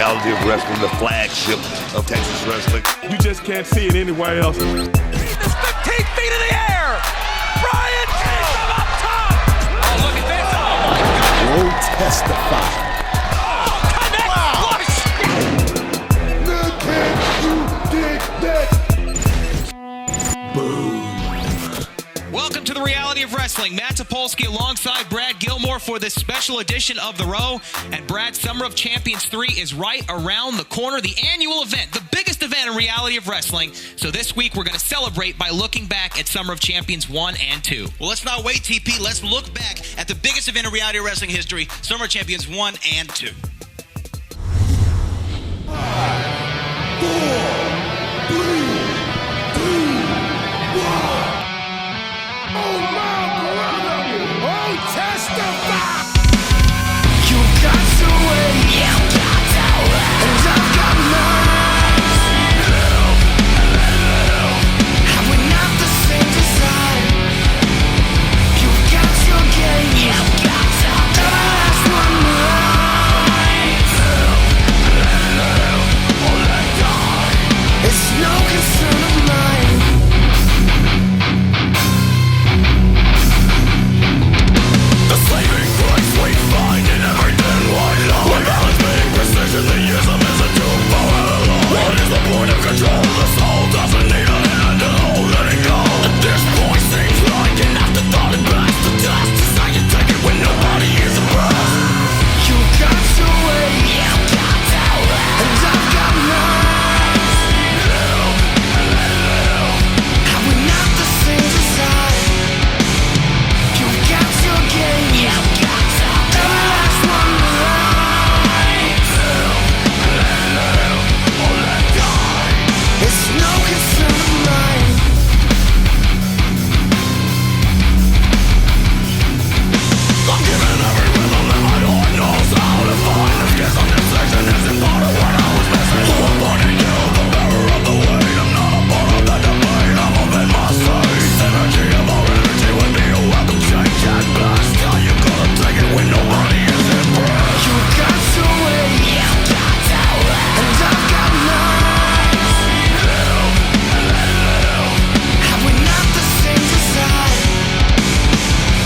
reality of wrestling, the flagship of Texas wrestling. You just can't see it anywhere else. He's 15 feet in the air. Brian takes him up top. Oh, look at this. Oh, my God. We'll testify. Oh, connect flush. Look at you, dig that. Boom. Welcome to the reality of wrestling. Matt Topolsky alongside Brad Gilmore for this special edition of The Row. And Brad, Summer of Champions 3 is right around the corner. The annual event, the biggest event in reality of wrestling. So this week we're going to celebrate by looking back at Summer of Champions 1 and 2. Well, let's not wait, TP. Let's look back at the biggest event in reality of wrestling history, Summer of Champions 1 and 2. 5, 4, 3, 2, 1. Oh, my brother! Oh, testify! You got to wait. You got to wait. And I've got mine. And we're not the same design. You got your game. You got to the last one right. It's no concern of mine. The saving grace we find in everything we love. When balance being precision, the years of missing to power alone. What is the point of control? The soul doesn't need a hand to hold letting go. At this point seems like an afterthought at best. The test is how you take it when nobody is impressed. You got to wait. You got to wait. And I've got mine. And we're not the same design. You got your game. You got to the last one right. It's no concern of mine. I'm giving every rhythm that my heart knows how to find. The scars on this section isn't part of what I was missing. So I'm pointing you, the bearer of the weight. I'm not a part of that debate. I'm moving my state. Energy of our energy would be a welcome change at best. How you gonna take it when nobody is impressed? You got to wait. You got to wait. And I've got mine. And we're not the same design.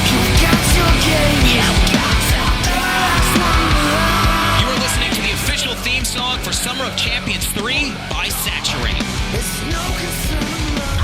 You got your game. You got to the last one right. You are listening to the official theme song for Summer of Champions 3 by Saturate. It's no concern of mine.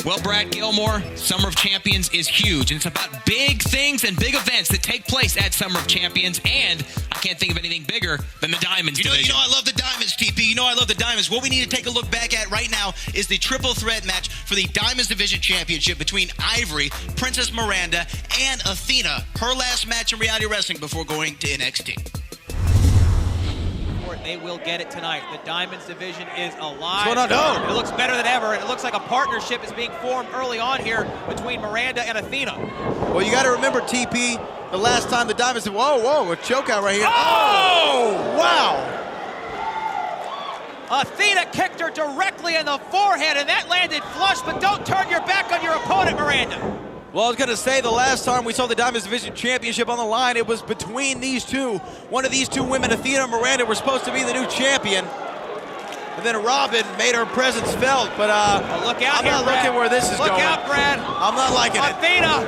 Well, Brad Gilmore, Summer of Champions is huge, and it's about big things and big events that take place at Summer of Champions, and I can't think of anything bigger than the Diamonds division. I love the Diamonds, TP. You know I love the Diamonds. What we need to take a look back at right now is the triple threat match for the Diamonds Division Championship between Ivory, Princess Miranda, and Athena. Her last match in reality wrestling before going to NXT. They will get it tonight. The Diamonds division is alive. What's going on? It looks better than ever, and it looks like a partnership is being formed early on here between Miranda and Athena. Well, you got to remember, TP, the last time the Diamonds, whoa, a chokeout right here. Oh! Wow. Athena kicked her directly in the forehead, and that landed flush, but don't turn your back on your opponent, Miranda. Well, I was going to say the last time we saw the Diamonds Division Championship on the line, it was between these two. One of these two women, Athena and Miranda, were supposed to be the new champion. And then Robin made her presence felt, but look out I'm here, not Brad. liking where this is Look going. out, Brad. I'm not liking it. Athena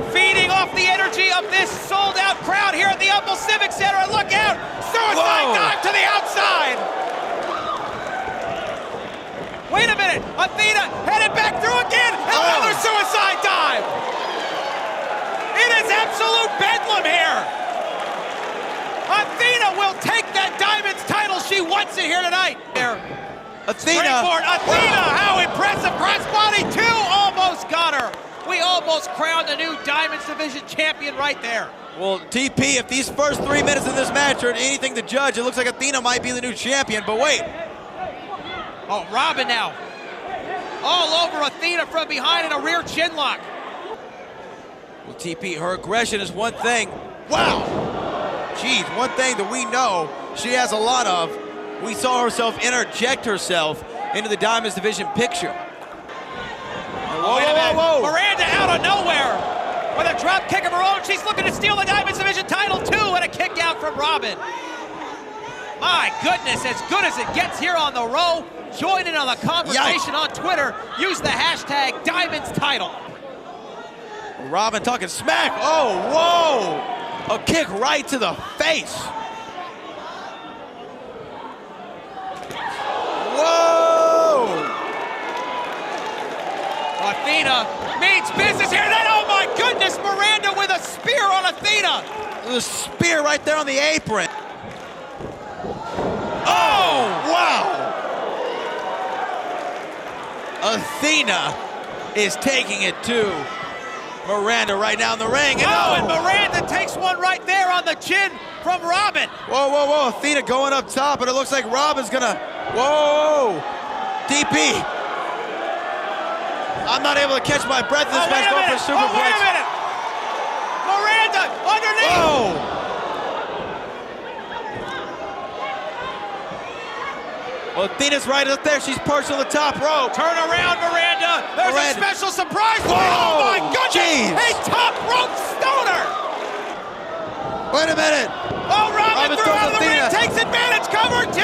feeding off the energy of this sold-out crowd here at the Upple Civic Center. And look out! Suicide dive to the outside! Wait a minute! Athena headed back through again! Another suicide dive! It is absolute bedlam here! Athena will take that Diamonds title. She wants it here tonight. Athena! Athena, how impressive! Crossbody 2 almost got her! We almost crowned the new Diamonds Division champion right there. Well, TP, if these first 3 minutes of this match are anything to judge, it looks like Athena might be the new champion, but wait. Oh, Robin now. All over Athena from behind in a rear chin lock. Well, TP, her aggression is one thing. Wow! Geez, one thing that we know she has a lot of. We saw herself interject herself into the Diamonds Division picture. Whoa. Miranda out of nowhere with a drop kick of her own. She's looking to steal the Diamonds Division title too, and a kick out from Robin. My goodness, as good as it gets here on the row. Join in on the conversation on Twitter. Use the hashtag Diamonds Title. Robin talking smack. Oh, whoa! A kick right to the face. Whoa! Athena means business here. Then, oh my goodness, Miranda with a spear on Athena. The spear right there on the apron. Oh, wow! Athena is taking it to Miranda right now in the ring. And Miranda takes one right there on the chin from Robin. Whoa, whoa, whoa. Athena going up top, and it looks like Robin's gonna, whoa! DP. I'm not able to catch my breath in this match. Going for superplex. Wait a minute. Miranda underneath. Whoa! Well, Athena's right up there. She's perched on the top rope. Turn around, Miranda. There's a special surprise. Whoa! Oh, my goodness. Jeez. A top rope stoner. Wait a minute. Oh, Robin threw out of the ring. Takes advantage. Cover two.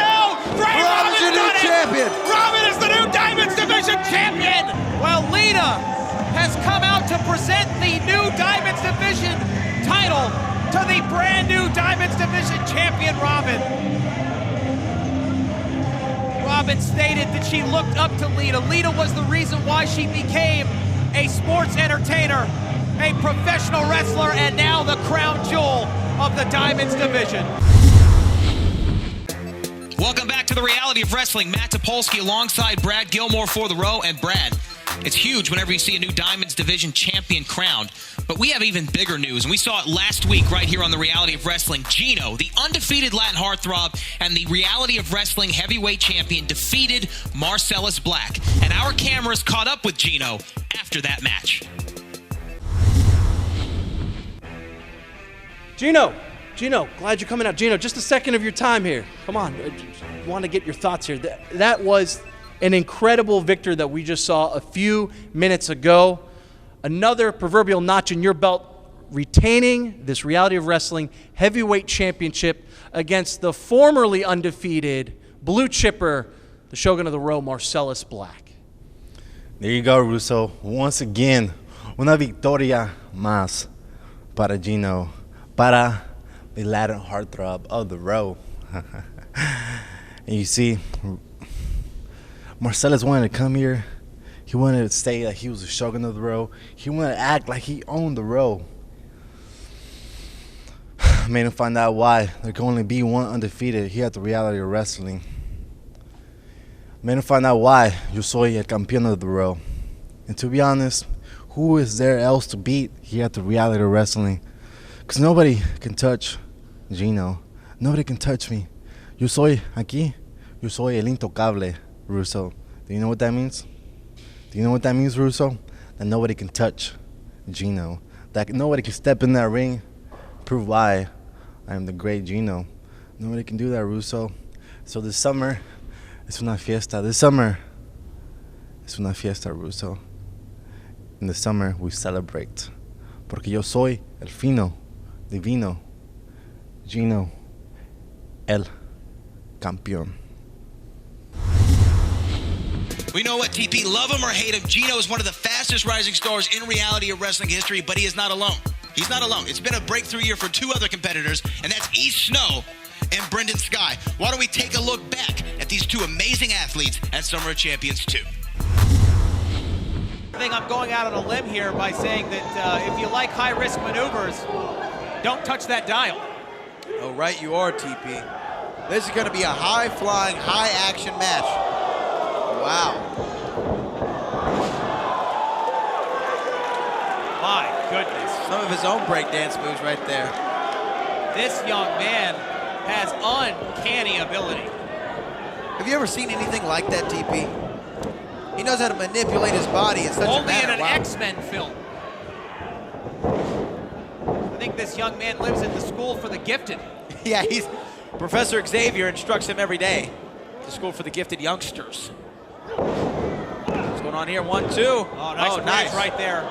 Robin's the new champion. Robin is the new Diamonds Division champion. Well, Lita has come out to present the new Diamonds Division title to the brand new Diamonds Division champion, Robin. Robin stated that she looked up to Lita. Lita was the reason why she became a sports entertainer, a professional wrestler, and now the crown jewel of the Diamonds Division. Welcome back to the Reality of Wrestling. Matt Topolsky alongside Brad Gilmore for the row. And Brad, it's huge whenever you see a new Diamonds Division champion crowned. But we have even bigger news, and we saw it last week right here on the Reality of Wrestling. Gino, the undefeated Latin heartthrob and the Reality of Wrestling heavyweight champion, defeated Marcellus Black. And our cameras caught up with Gino after that match. Gino, glad you're coming out. Gino, just a second of your time here. Come on, I want to get your thoughts here. That was an incredible victory that we just saw a few minutes ago. Another proverbial notch in your belt, retaining this Reality of Wrestling heavyweight championship against the formerly undefeated blue chipper, the Shogun of the Row, Marcellus Black. There you go, Russo. Once again, una victoria más para Gino, para the Latin heartthrob of the Row. And you see, Marcellus wanted to come here. He wanted to say that he was the Shogun of the Row. He wanted to act like he owned the Row. Made him find out why there can only be one undefeated here at the Reality of Wrestling. Made him find out why yo soy el campeón of the Row. And to be honest, who is there else to beat here at the Reality of Wrestling? Because nobody can touch Gino. Nobody can touch me. Yo soy aquí. Yo soy el intocable, Russo. Do you know what that means? Do you know what that means, Russo? That nobody can touch Gino. That nobody can step in that ring, prove why I am the great Gino. Nobody can do that, Russo. So this summer, it's una fiesta. This summer, it's una fiesta, Russo. In the summer, we celebrate. Porque yo soy el fino, divino, Gino, el campeón. We know what, TP, love him or hate him, Gino is one of the fastest rising stars in Reality of Wrestling history, but he is not alone. He's not alone. It's been a breakthrough year for two other competitors, and that's East Snow and Brendan Sky. Why don't we take a look back at these two amazing athletes at Summer of Champions 2? I think I'm going out on a limb here by saying that if you like high-risk maneuvers, don't touch that dial. Oh, right you are, TP. This is going to be a high-flying, high-action match. Wow. My goodness. Some of his own breakdance moves right there. This young man has uncanny ability. Have you ever seen anything like that, TP? He knows how to manipulate his body in such a Only manner. in an X-Men film. I think this young man lives at the school for the gifted. Yeah, Professor Xavier instructs him every day. The school for the gifted youngsters. What's going on here? 1, 2. Oh, nice bridge nice. right there.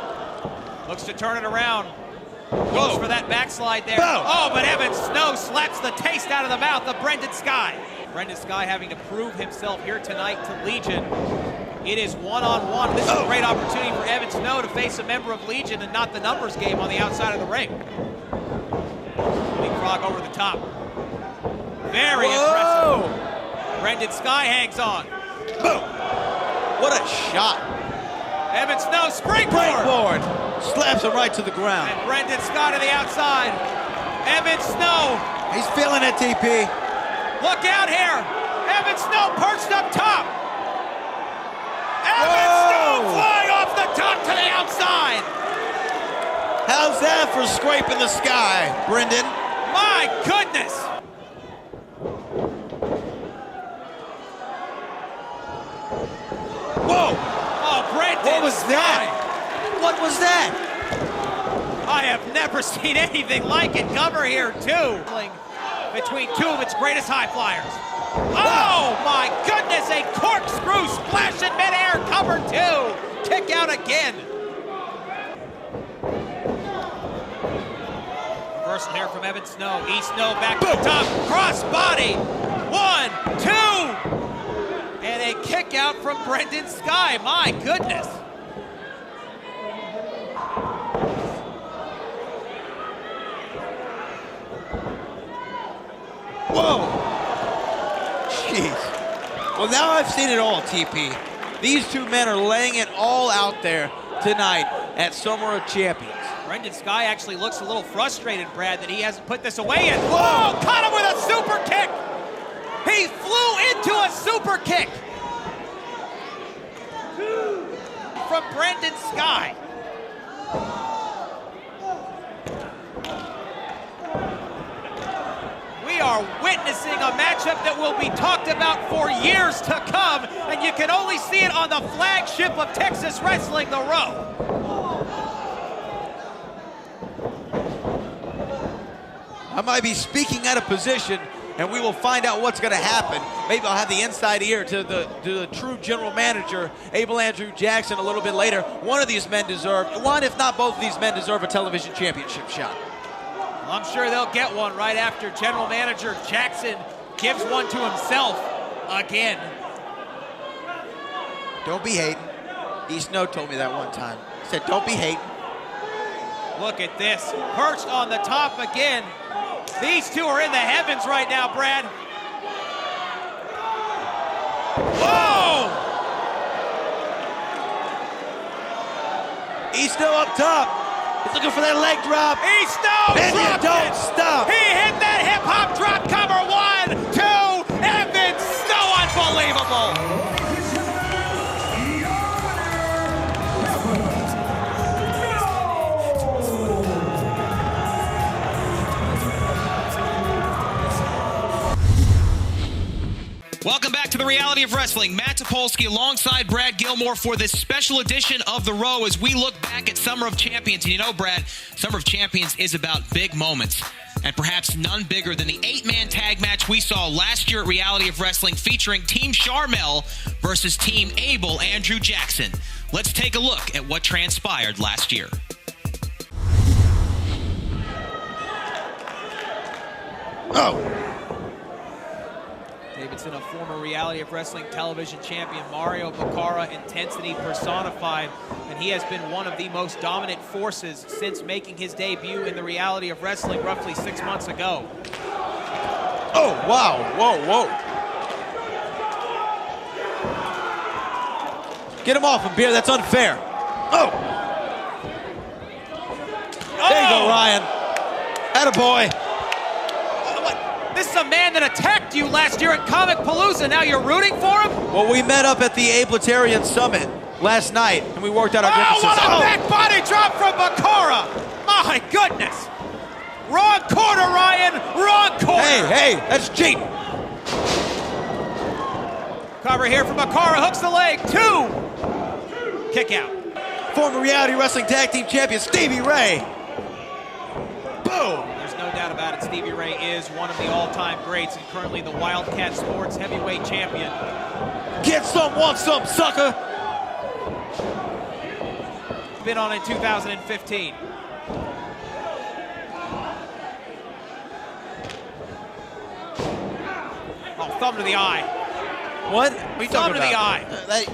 Looks to turn it around. Goes for that backslide there. Boom. Oh, but Evan Snow slaps the taste out of the mouth of Brendan Sky. Brendan Sky having to prove himself here tonight to Legion. It is one-on-one. This is a great opportunity for Evan Snow to face a member of Legion and not the numbers game on the outside of the ring. Leapfrog over the top. Very impressive. Brendan Sky hangs on. Boom. What a shot. Evan Snow springboard. Slaps him right to the ground. And Brendan Scott to the outside. Evan Snow. He's feeling it, TP. Look out here. Evan Snow perched up top. Evan Snow flying off the top to the outside. How's that for scraping the sky, Brendan? My goodness. Whoa. Oh, Brendan What was Sky. that? What was that? I have never seen anything like it. Cover here, too. Between two of its greatest high flyers. Oh, my goodness. A corkscrew splash in midair. Cover two. Kick out again. Reversal here from Evan Snow. East Snow back to the top. Cross body. 1, 2. And a kick out from Brendan Sky. My goodness. Whoa! Jeez. Well, now I've seen it all, TP. These two men are laying it all out there tonight at Summer of Champions. Brendan Sky actually looks a little frustrated, Brad, that he hasn't put this away yet. Whoa! Caught him with a super kick! He flew into a super kick! From Brendan Sky. We are witnessing a matchup that will be talked about for years to come, and you can only see it on the flagship of Texas Wrestling, The Row. I might be speaking out of position, and we will find out what's going to happen. Maybe I'll have the inside ear to the true general manager, Abel Andrew Jackson, a little bit later. One of these men deserve, one if not both of these men deserve a television championship shot. Well, I'm sure they'll get one right after general manager Jackson gives one to himself again. Don't be hating. East Snow told me that one time. He said, don't be hating. Look at this, perched on the top again. These two are in the heavens right now, Brad. Whoa! East Snow up top. He's looking for that leg drop. East Snow And you dropped don't it. stop. He hit that hip hop drop cover. 1, 2, Evan Snow, unbelievable. Welcome back to the Reality of Wrestling. Matt Topolsky alongside Brad Gilmore for this special edition of The Row as we look back at Summer of Champions. And you know, Brad, Summer of Champions is about big moments, and perhaps none bigger than the 8-man tag match we saw last year at Reality of Wrestling featuring Team Charmel versus Team Abel Andrew Jackson. Let's take a look at what transpired last year. Oh. Davidson, a former Reality of Wrestling television champion, Mario Baccara, intensity personified, and he has been one of the most dominant forces since making his debut in the Reality of Wrestling roughly 6 months ago. Oh, wow. Whoa, whoa. Get him off him, Beer. That's unfair. Oh. There you go, Ryan. Attaboy. This is a man that attacked you last year at Comic Palooza. Now you're rooting for him? Well, we met up at the Abletarian Summit last night, and we worked out our differences. What a back body drop from Baccara! My goodness! Wrong corner, Ryan! Wrong corner! Hey, that's cheating! Cover here from Baccara, hooks the leg, 2! Kick out. Former Reality Wrestling Tag Team Champion, Stevie Ray. Boom! No doubt about it, Stevie Ray is one of the all-time greats and currently the Wildcat Sports Heavyweight Champion. Get some, want some, sucker! Been on in 2015. Oh, thumb to the eye. What? What are you Thumb talking to the about? eye.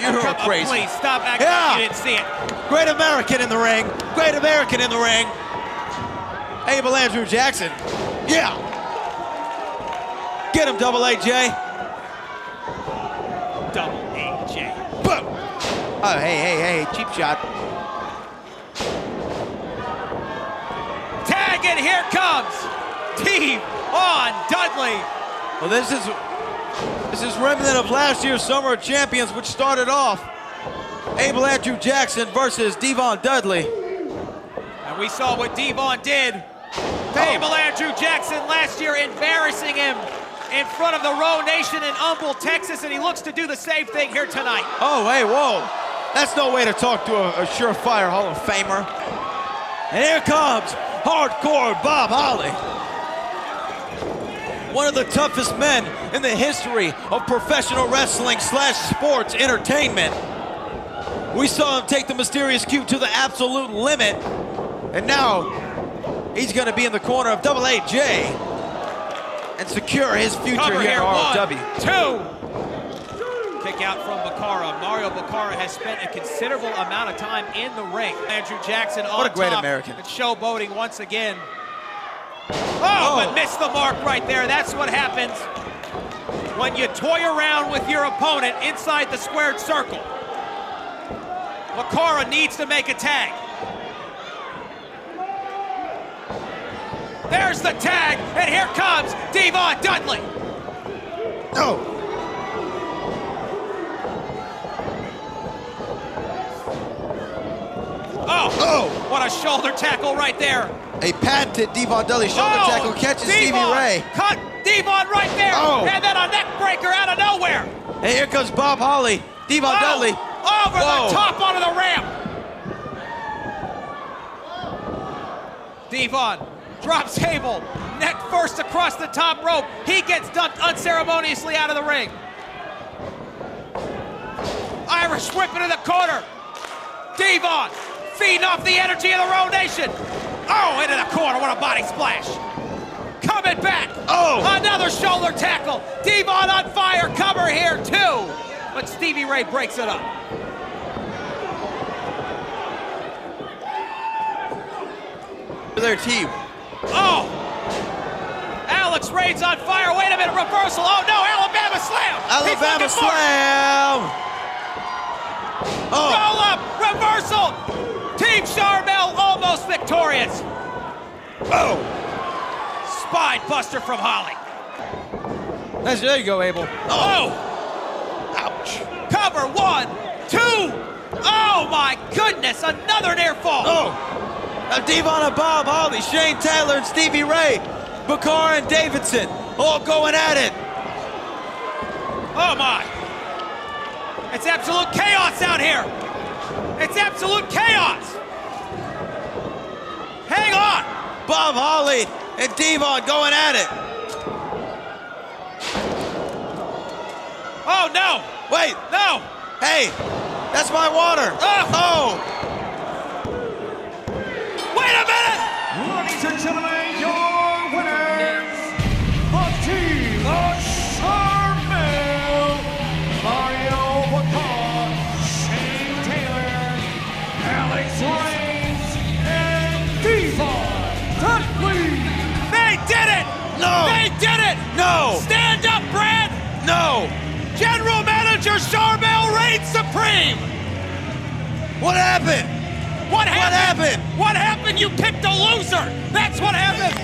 You're crazy. Please, stop acting like you didn't see it. Great American in the ring. Great American in the ring. Abel Andrew Jackson. Yeah. Get him, Double AJ. Double AJ. Boom. Oh, hey, cheap shot. Tag, and here comes Devon Dudley. Well, this is remnant of last year's Summer of Champions, which started off Abel Andrew Jackson versus Devon Dudley. And we saw what Devon did to Abel Andrew Jackson last year, embarrassing him in front of the Row Nation in Humble, Texas, and he looks to do the same thing here tonight. Oh, hey, whoa. That's no way to talk to a surefire Hall of Famer. And here comes Hardcore Bob Holly. One of the toughest men in the history of professional wrestling / sports entertainment. We saw him take the mysterious cube to the absolute limit. And now he's going to be in the corner of Double AJ and secure his future Cover here in ROW. 1, 2. Kick out from Baccara. Mario Baccara has spent a considerable amount of time in the ring. Andrew Jackson on What a great top American. and showboating once again. But missed the mark right there. That's what happens when you toy around with your opponent inside the squared circle. Baccara needs to make a tag. There's the tag, and here comes Devon Dudley. No. Oh, what a shoulder tackle right there. A patented Devon Dudley shoulder tackle catches Stevie Ray. Cut Devon right there. And then a neck breaker out of nowhere. And here comes Bob Holly. Devon Dudley. Over the top onto the ramp. Devon drops Abel. Neck first across the top rope. He gets dumped unceremoniously out of the ring. Irish whip into the corner. Devon feeding off the energy of the Row Nation. Oh, into the corner. What a body splash. Coming back. Another shoulder tackle. Devon on fire. Cover here, too. But Stevie Ray breaks it up. Their team. Alex Reigns on fire. Wait a minute. Reversal. Oh, no. Alabama slam. Alabama slam. Roll up. Reversal. Team Charmel almost victorious. Spine buster from Holly. There you go, Abel. Ouch. Cover 1, 2. Oh my goodness, another near fall. Devon and Bob Holly, Shane Taylor and Stevie Ray, Baccara and Davidson, all going at it. Oh my. It's absolute chaos out here. It's absolute chaos. Hang on. Bob Holly and Devon going at it. Oh no. Wait. No. Hey, that's my water. Wait a minute. Ladies and gentlemen, your winners, the team of Charmel, Mario Baccara, Shane Taylor, Alex Reigns, and Devon Dudley. They did it. No. They did it. No. Stand up, Brad. No. General Manager Charmel reigns supreme. What happened? What happened? What happened? You picked a loser. That's what happened.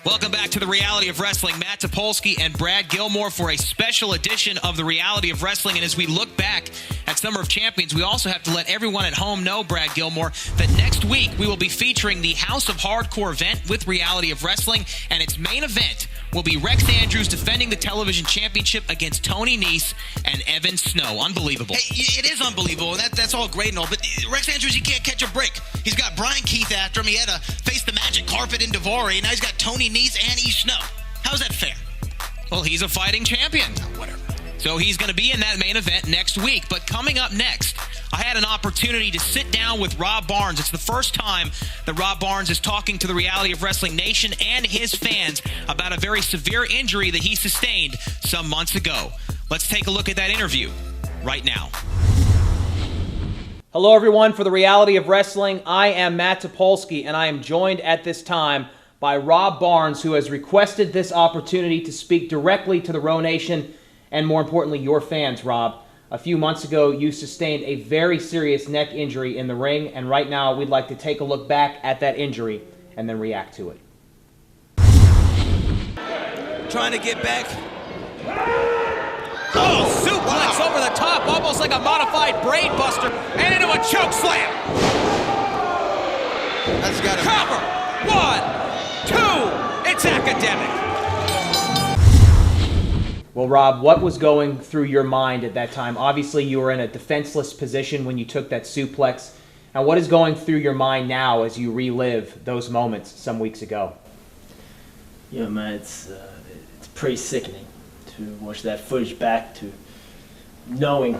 Welcome back to the Reality of Wrestling. Matt Topolsky and Brad Gilmore for a special edition of the Reality of Wrestling. And as we look back at Summer of Champions, we also have to let everyone at home know, Brad Gilmore, that next week we will be featuring the House of Hardcore event with Reality of Wrestling. And its main event will be Rex Andrews defending the television championship against Tony Nese and Evan Snow. Unbelievable. Hey, it is unbelievable, and that's all great and all, but Rex Andrews, he can't catch a break. He's got Brian Keith after him. He had to face the magic carpet in Daivari, and now he's got Tony Nese and E. Snow. How's that fair? Well, he's a fighting champion. Whatever. So he's going to be in that main event next week. But coming up next, I had an opportunity to sit down with Rob Barnes. It's the first time that Rob Barnes is talking to the Reality of Wrestling Nation and his fans about a very severe injury that he sustained some months ago. Let's take a look at that interview right now. Hello, everyone. For the Reality of Wrestling, I am Matt Topolsky, and I am joined at this time by Rob Barnes, who has requested this opportunity to speak directly to the Row Nation and, more importantly, your fans, Rob. A few months ago, you sustained a very serious neck injury in the ring, and right now we'd like to take a look back at that injury and then react to it. Trying to get back. Oh, suplex over the top, almost like a modified brain buster, and into a choke slam. That's got to Cover. 1, 2. It's academic. Well, Rob, what was going through your mind at that time? Obviously, you were in a defenseless position when you took that suplex. Now, what is going through your mind now as you relive those moments some weeks ago? Yeah, man, it's pretty sickening to watch that footage back, to knowing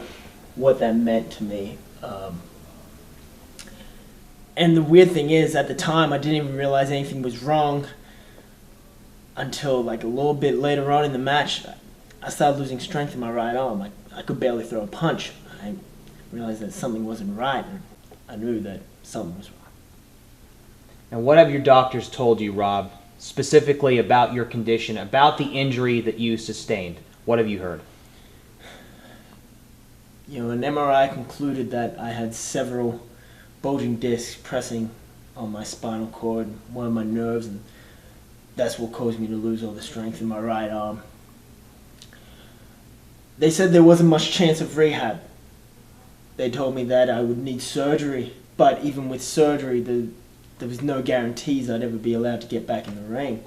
what that meant to me. And the weird thing is, at the time, I didn't even realize anything was wrong until like a little bit later on in the match. I started losing strength in my right arm. I could barely throw a punch. I realized that something wasn't right, and I knew that something was wrong. And what have your doctors told you, Rob, specifically about your condition, about the injury that you sustained? What have you heard? You know, an MRI concluded that I had several bulging discs pressing on my spinal cord, one of my nerves, and that's what caused me to lose all the strength in my right arm. They said there wasn't much chance of rehab. They told me that I would need surgery, but even with surgery, there was no guarantees I'd ever be allowed to get back in the ring.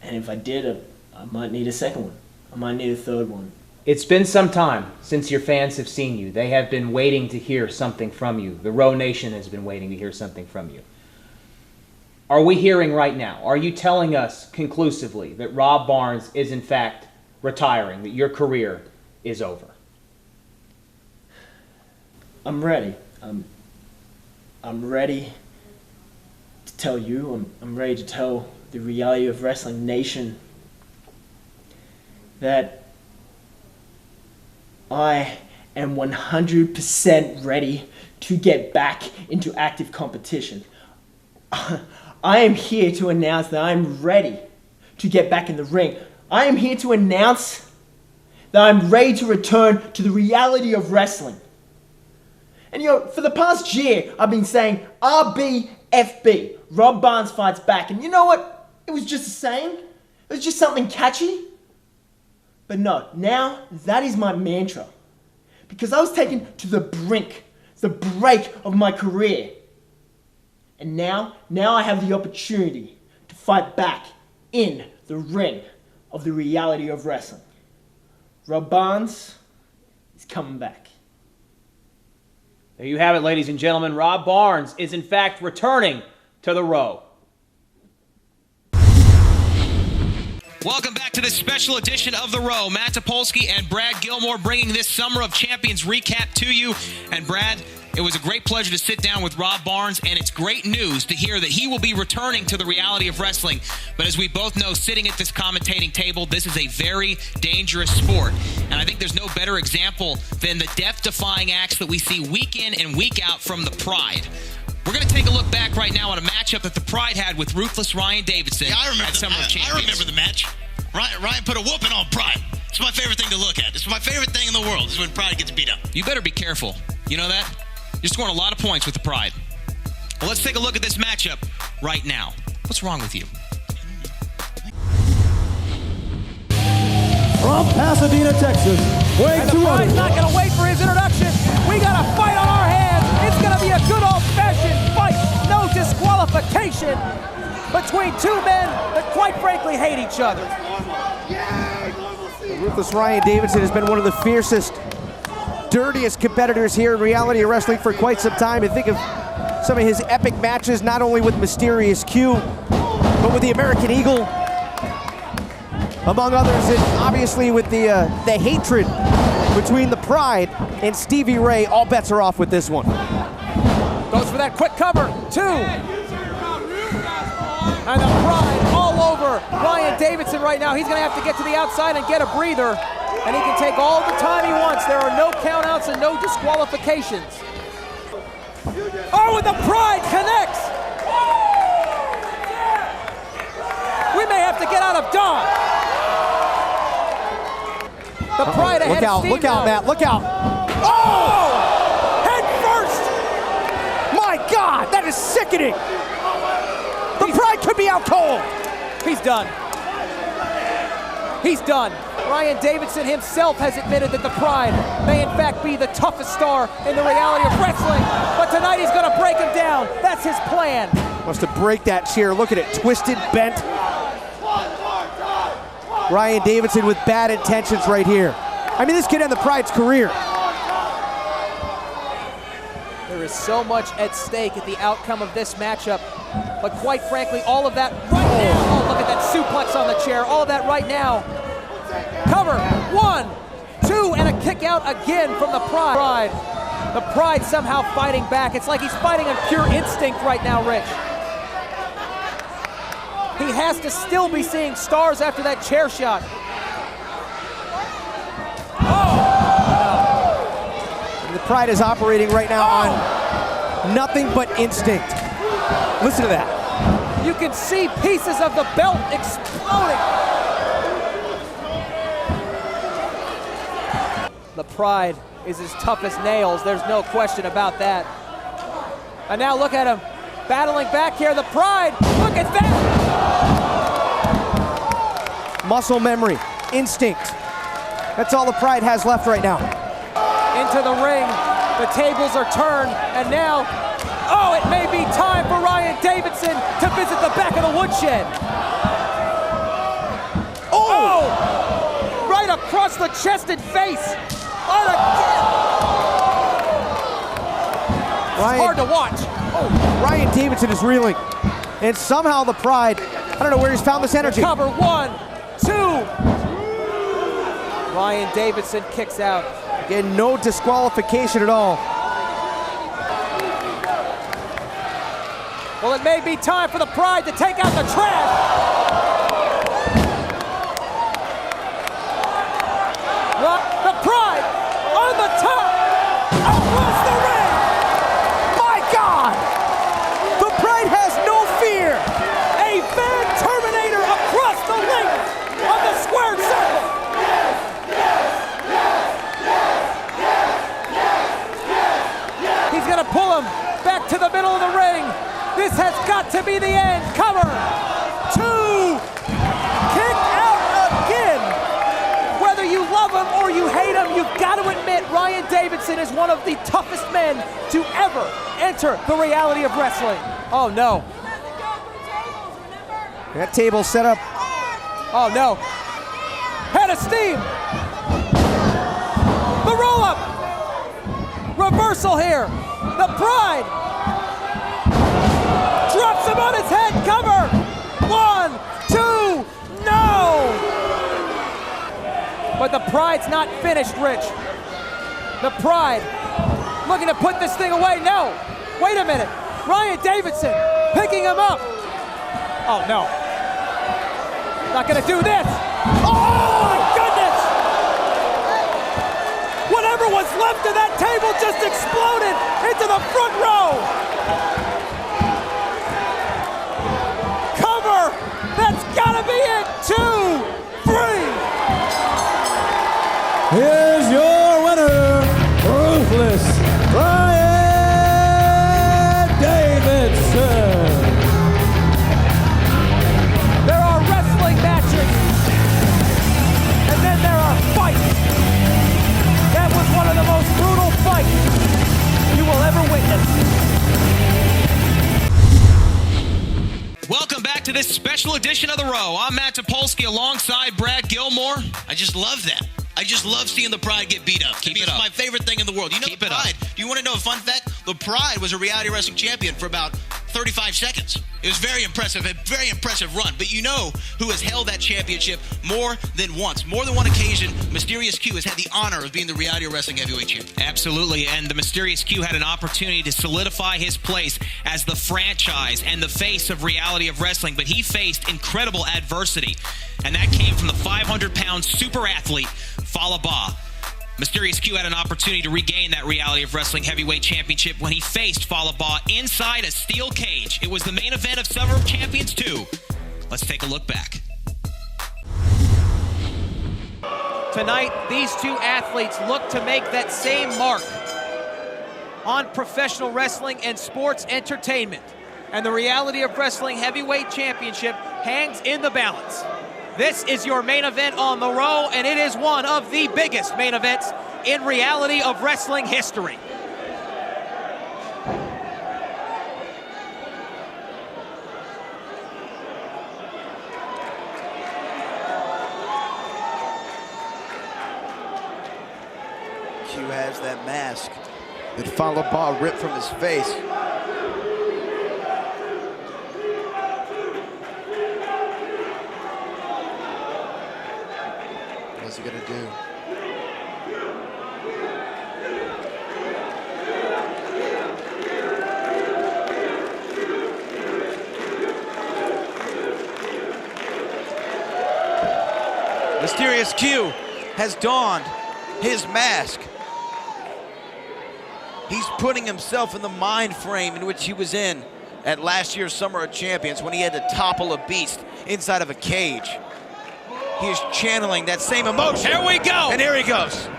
And if I did, I might need a second one. I might need a third one. It's been some time since your fans have seen you. They have been waiting to hear something from you. The Row Nation has been waiting to hear something from you. Are we hearing right now? Are you telling us conclusively that Rob Barnes is in fact retiring, that your career is over? I'm ready. I'm ready to tell you, I'm ready to tell the Reality of Wrestling Nation that I am 100% ready to get back into active competition. I am here to announce that I'm ready to get back in the ring. I am here to announce that I'm ready to return to the Reality of Wrestling. And you know, for the past year, I've been saying RBFB, Rob Barnes fights back. And you know what? It was just a saying. It was just something catchy. But no, now that is my mantra. Because I was taken to the brink, the break of my career. And now I have the opportunity to fight back in the ring of the Reality of Wrestling. Rob Barnes is coming back. There you have it, ladies and gentlemen. Rob Barnes is in fact returning to the Row. Welcome back to this special edition of The Row. Matt Topolsky and Brad Gilmore bringing this Summer of Champions recap to you. And Brad, it was a great pleasure to sit down with Rob Barnes, and it's great news to hear that he will be returning to the Reality of Wrestling. But as we both know, sitting at this commentating table, this is a very dangerous sport. And I think there's no better example than the death-defying acts that we see week in and week out from the Pride. We're going to take a look back right now on a matchup that the Pride had with Ruthless Ryan Davidson at Summer of Champions. I remember the match. Ryan put a whooping on Pride. It's my favorite thing to look at. It's my favorite thing in the world is when Pride gets beat up. You better be careful. You know that? You're scoring a lot of points with the Pride. Well, let's take a look at this matchup right now. What's wrong with you? From Pasadena, Texas, weighing 200. The Pride's not going to wait for his introduction. We got a fight on our hands. It's going to be a good old-fashioned fight. No disqualification between two men that quite frankly hate each other. Ruthless Ryan Davidson has been one of the fiercest, dirtiest competitors here in Reality of Wrestling for quite some time. And think of some of his epic matches, not only with Mysterious Q, but with the American Eagle. among others, and obviously with the hatred between the Pride and Stevie Ray, all bets are off with this one. Goes for that quick cover, 2. And the Pride all over Ryan Davidson right now. He's going to have to get to the outside and get a breather, and he can take all the time he wants. There are no countouts and no disqualifications. Oh, and the Pride connects. We may have to get out of Dodge. The Pride ahead of Steve. Look out, Matt, look out. Oh! Head first! My God, that is sickening. The Pride could be out cold. He's done. He's done. Ryan Davidson himself has admitted that the Pride may in fact be the toughest star in the reality of wrestling, but tonight he's going to break him down. That's his plan. Wants to break that chair. Look at it, twisted, bent. Ryan Davidson with bad intentions right here. I mean, this could end the Pride's career. There is so much at stake at the outcome of this matchup, but quite frankly, all of that right now. Oh, look at that suplex on the chair. All of that right now. Cover, 1, 2, and a kick out again from the Pride. The Pride somehow fighting back. It's like he's fighting on pure instinct right now, Rich. He has to still be seeing stars after that chair shot. Oh! The Pride is operating right now on nothing but instinct. Listen to that. You can see pieces of the belt exploding. The Pride is as tough as nails. There's no question about that. And now look at him battling back here. The Pride, look at that. Muscle memory, instinct. That's all the Pride has left right now. Into the ring, the tables are turned, and now, oh, it may be time for Ryan Davidson to visit the back of the woodshed. Oh! Right across the chest and face. It's hard to watch. Oh, Ryan Davidson is reeling, and somehow the Pride, I don't know where he's found this energy. Cover, 1, 2. Ryan Davidson kicks out. Again, no disqualification at all. Well, it may be time for the Pride to take out the trash. The Pride on the top, across the ring. My God! The Pride has no fear. A Van Terminator across the length of the squared circle. He's going to pull him back to the middle of the ring. This has got to be the end. Cover. 2. Kick out again. Whether you love him or you hate him, you've got to admit Ryan Davidson is one of the toughest men to ever enter the reality of wrestling. Oh, no. That table set up. Oh, no. Head of steam. The roll-up. Reversal here. The Pride drops him on his head. Cover. 1, 2, no. But the Pride's not finished, Rich. The Pride looking to put this thing away. No. Wait a minute. Ryan Davidson picking him up. Oh, no. Not going to do this. Oh, my goodness. Whatever was left of that table just exploded into the front row. Cover. That's got to be it. 2, 3. Here's your winner, Ruthless Ryan Davidson. There are wrestling matches, and then there are fights. That was one of the most brutal fights you will ever witness. Welcome back to this special edition of The Row. I'm Matt Topolsky alongside Brad Gilmore. I just love that. I just love seeing the Pride get beat up. It's my favorite thing in the world. You know, the Pride, do you want to know a fun fact? The Pride was a reality wrestling champion for about 35 seconds. It was very impressive, a very impressive run. But you know who has held that championship more than once. More than one occasion, Mysterious Q has had the honor of being the Reality Wrestling Heavyweight Champion. Absolutely, and the Mysterious Q had an opportunity to solidify his place as the franchise and the face of Reality of Wrestling, but he faced incredible adversity, and that came from the 500-pound super athlete, Fallah Bahh. Mysterious Q had an opportunity to regain that Reality of Wrestling Heavyweight Championship when he faced Fallah Bahh inside a steel cage. It was the main event of Summer of Champions 2. Let's take a look back. Tonight, these two athletes look to make that same mark on professional wrestling and sports entertainment. And the Reality of Wrestling Heavyweight Championship hangs in the balance. This is your main event on the row, and it is one of the biggest main events in Reality of Wrestling history. Q has that mask that Fallah Bahh ripped from his face. What's he gonna do? Mysterious Q has donned his mask. He's putting himself in the mind frame in which he was in at last year's Summer of Champions when he had to topple a beast inside of a cage. He is channeling that same emotion. Here we go. And here he goes.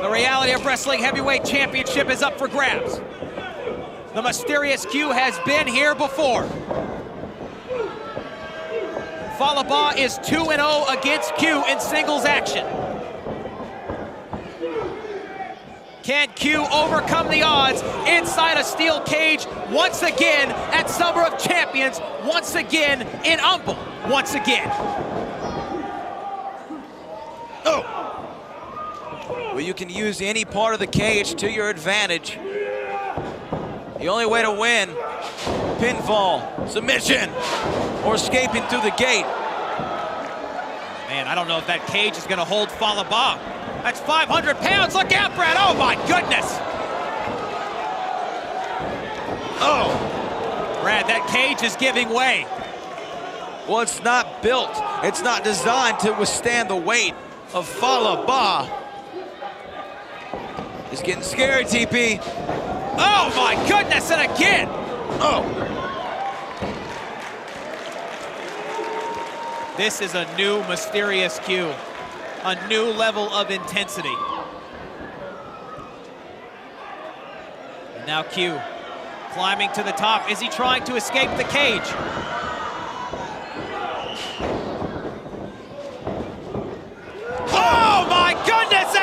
The Reality of Wrestling Heavyweight Championship is up for grabs. The Mysterious Q has been here before. Fallah Bahh is 2-0 against Q in singles action. Can Q overcome the odds inside a steel cage once again at Summer of Champions, once again in Humble, once again? Oh! Well, you can use any part of the cage to your advantage. The only way to win, pinfall, submission, or escaping through the gate. Man, I don't know if that cage is gonna hold Fallah Bahh. That's 500 pounds, look out, Brad, oh my goodness. Oh! Brad, that cage is giving way. Well, it's not built, it's not designed to withstand the weight of Fallah Bahh. It's getting scary, TP. Oh my goodness, and again. Oh! This is a new Mysterious Q. A new level of intensity. And now Q climbing to the top. Is he trying to escape the cage? Oh my goodness!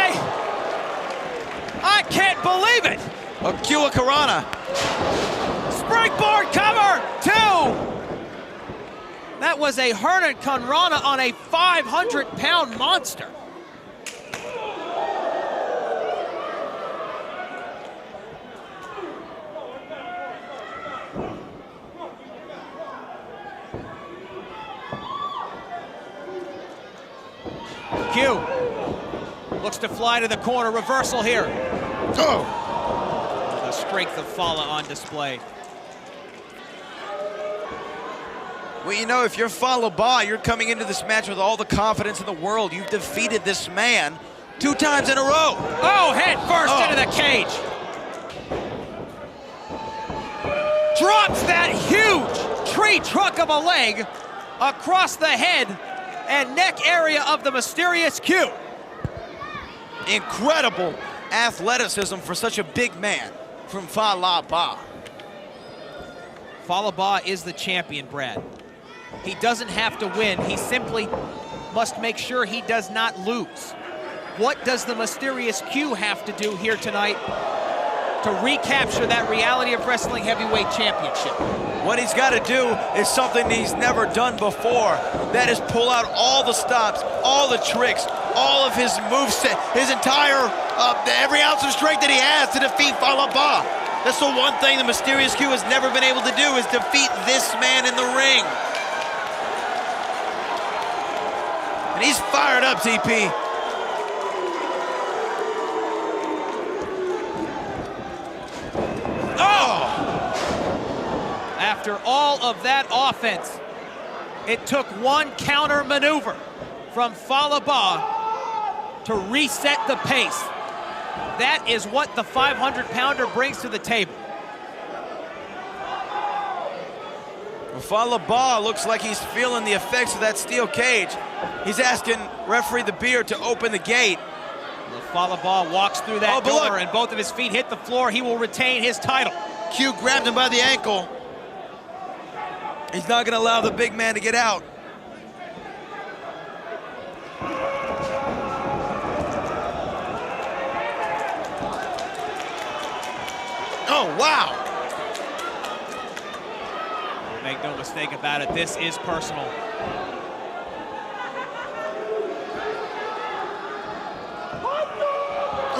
I can't believe it! A Q Karana. Springboard cover, 2! That was a Hurricane Rana on a 500-pound monster. Q looks to fly to the corner, reversal here. Oh! The strength of Fallah on display. Well, you know, if you're Fallah Bahh, you're coming into this match with all the confidence in the world. You've defeated this man 2 times in a row. Oh, head first into the cage. Drops that huge tree trunk of a leg across the head and neck area of the Mysterious Q. Incredible athleticism for such a big man from Fallah Bahh. Fallah Bahh is the champion, Brad. He doesn't have to win. He simply must make sure he does not lose. What does the Mysterious Q have to do here tonight to recapture that Reality of Wrestling Heavyweight Championship? What he's got to do is something he's never done before. That is pull out all the stops, all the tricks, all of his moveset, his entire, every ounce of strength that he has to defeat Fallah Bahh. That's the one thing the Mysterious Q has never been able to do, is defeat this man in the ring. And he's fired up, TP. Oh! After all of that offense, it took one counter maneuver from Falaba to reset the pace. That is what the 500-pounder brings to the table. Falaba looks like he's feeling the effects of that steel cage. He's asking referee The Beard to open the gate. Falaba walks through that door and both of his feet hit the floor. He will retain his title. Q grabbed him by the ankle. He's not gonna allow the big man to get out. Oh, wow. Make no mistake about it, this is personal.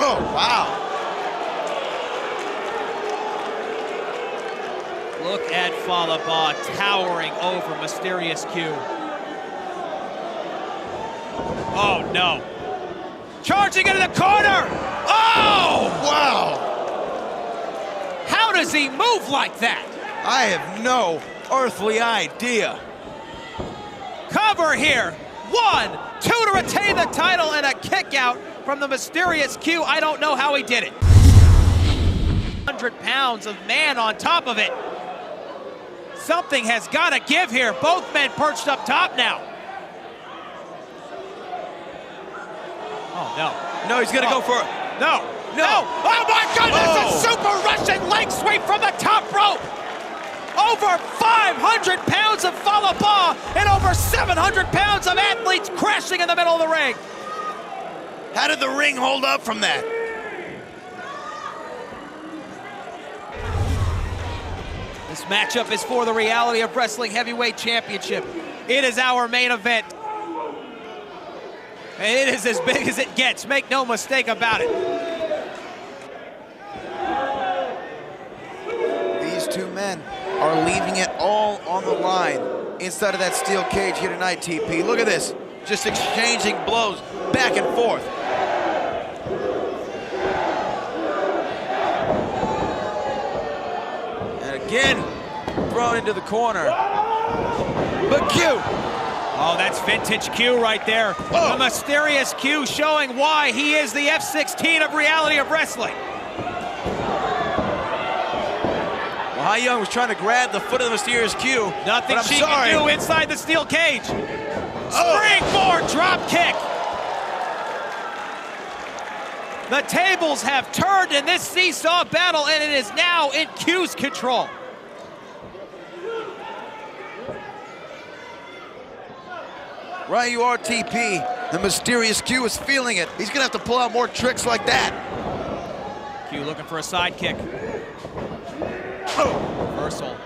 Oh, wow. Look at Falaba towering over Mysterious Q. Oh, no. Charging into the corner! Oh! Wow! How does he move like that? I have no earthly idea. Cover here. 1, 2 to retain the title, and a kick out from the Mysterious Q. I don't know how he did it. 100 pounds of man on top of it. Something has got to give here. Both men perched up top now. Oh, no. No, he's going to go for it. No. No. Oh, my goodness. A super Russian leg sweep from the top rope. Over 500 pounds of Falaba and over 700 pounds of athletes crashing in the middle of the ring. How did the ring hold up from that? This matchup is for the Reality of Wrestling Heavyweight Championship. It is our main event. And it is as big as it gets, make no mistake about it. These two men are leaving it all on the line inside of that steel cage here tonight, TP. Look at this, just exchanging blows back and forth. And again, thrown into the corner. But Q. Oh, that's vintage Q right there. The Mysterious Q showing why he is the F-16 of Reality of Wrestling. Well, Hai Young was trying to grab the foot of the Mysterious Q. Nothing she can do inside the steel cage. Springboard drop kick. The tables have turned in this seesaw battle, and it is now in Q's control. Right you are, TP. The Mysterious Q is feeling it. He's gonna have to pull out more tricks like that. Q looking for a sidekick. Reversal.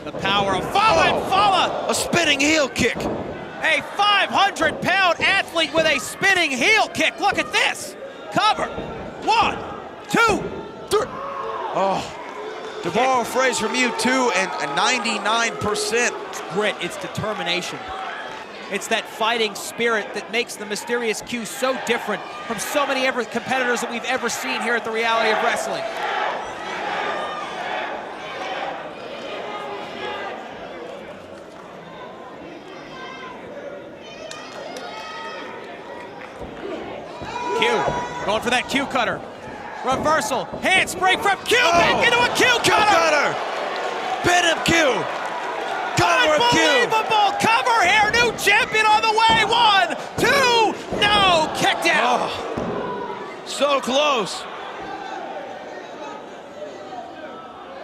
The power of Fala and Fala. A spinning heel kick. A 500-pound athlete with a spinning heel kick. Look at this. Cover. 1, 2, 3. Oh, to borrow a phrase from you too, and a 99%. It's grit, it's determination. It's that fighting spirit that makes the Mysterious Q so different from so many competitors that we've ever seen here at the Reality of Wrestling. Q, going for that Q cutter. Reversal, handspring from Q, back into a Q cutter! Pin him, Q! Cover of Q! Unbelievable cover here, new champion on the way, 1, 2, no, kicked out! Oh, so close.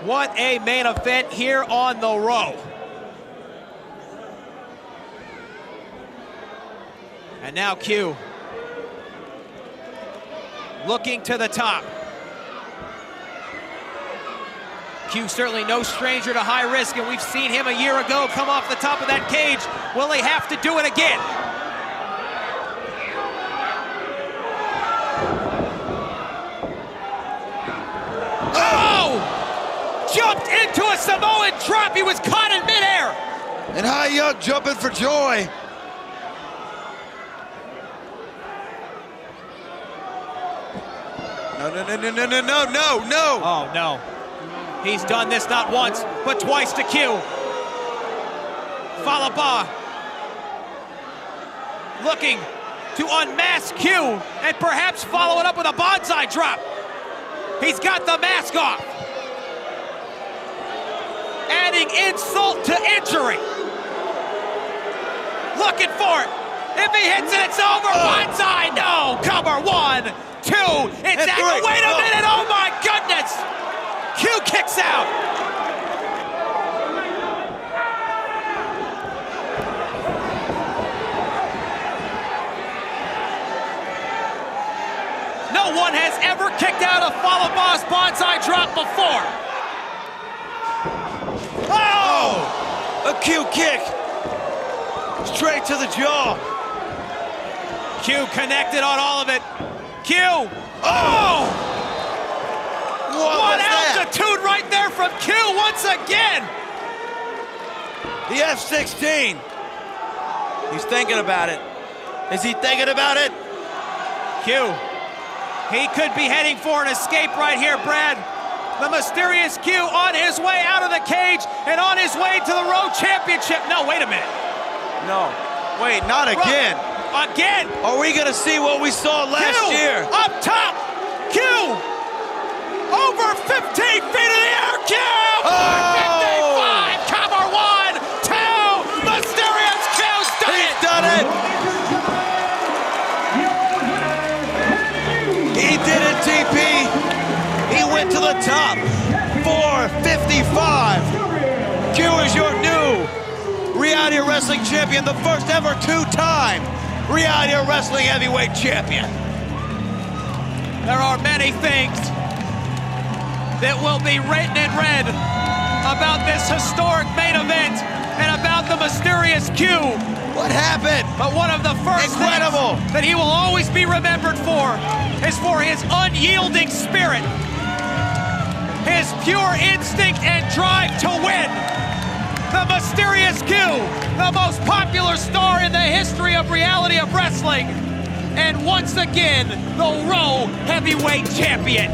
What a main event here on the row. And now Q. Looking to the top. Q certainly no stranger to high risk, and we've seen him a year ago come off the top of that cage. Will he have to do it again? Oh! Samoan drop. He was caught in midair. And High Young jumping for joy. No. Oh, no. He's done this not once, but twice to Q. Falaba looking to unmask Q and perhaps follow it up with a bonsai drop. He's got the mask off. Adding insult to injury. Looking for it. If he hits it, it's over. Bonsai, no. Cover 1, 2. It's that. Wait a minute. Oh my goodness. Q kicks out. No one has ever kicked out a Falaba's bonsai drop before. Oh! A Q kick. Straight to the jaw. Q connected on all of it. Q! Oh! What altitude right there from Q once again! The F-16. He's thinking about it. Is he thinking about it? Q. He could be heading for an escape right here, Brad. The mysterious Q on his way out of the cage and on his way to the Road Championship. No, wait a minute. No. Wait, not again. Again. Are we going to see what we saw last year? Up top. Q. Over 15 feet in the air. Q. 55. Cover 1, 2. Mysterious Q's done it. He's done it. He did it, TP. He went to the top. 455. Q is your new Reality Wrestling Champion, the first ever 2-time Reality Wrestling Heavyweight Champion. There are many things that will be written in red about this historic main event and about the mysterious Q. What happened? But one of the first things that he will always be remembered for is for his unyielding spirit, his pure instinct and drive to win. The mysterious Q, the most popular star in the history of Reality of Wrestling, and once again, the Raw Heavyweight Champion.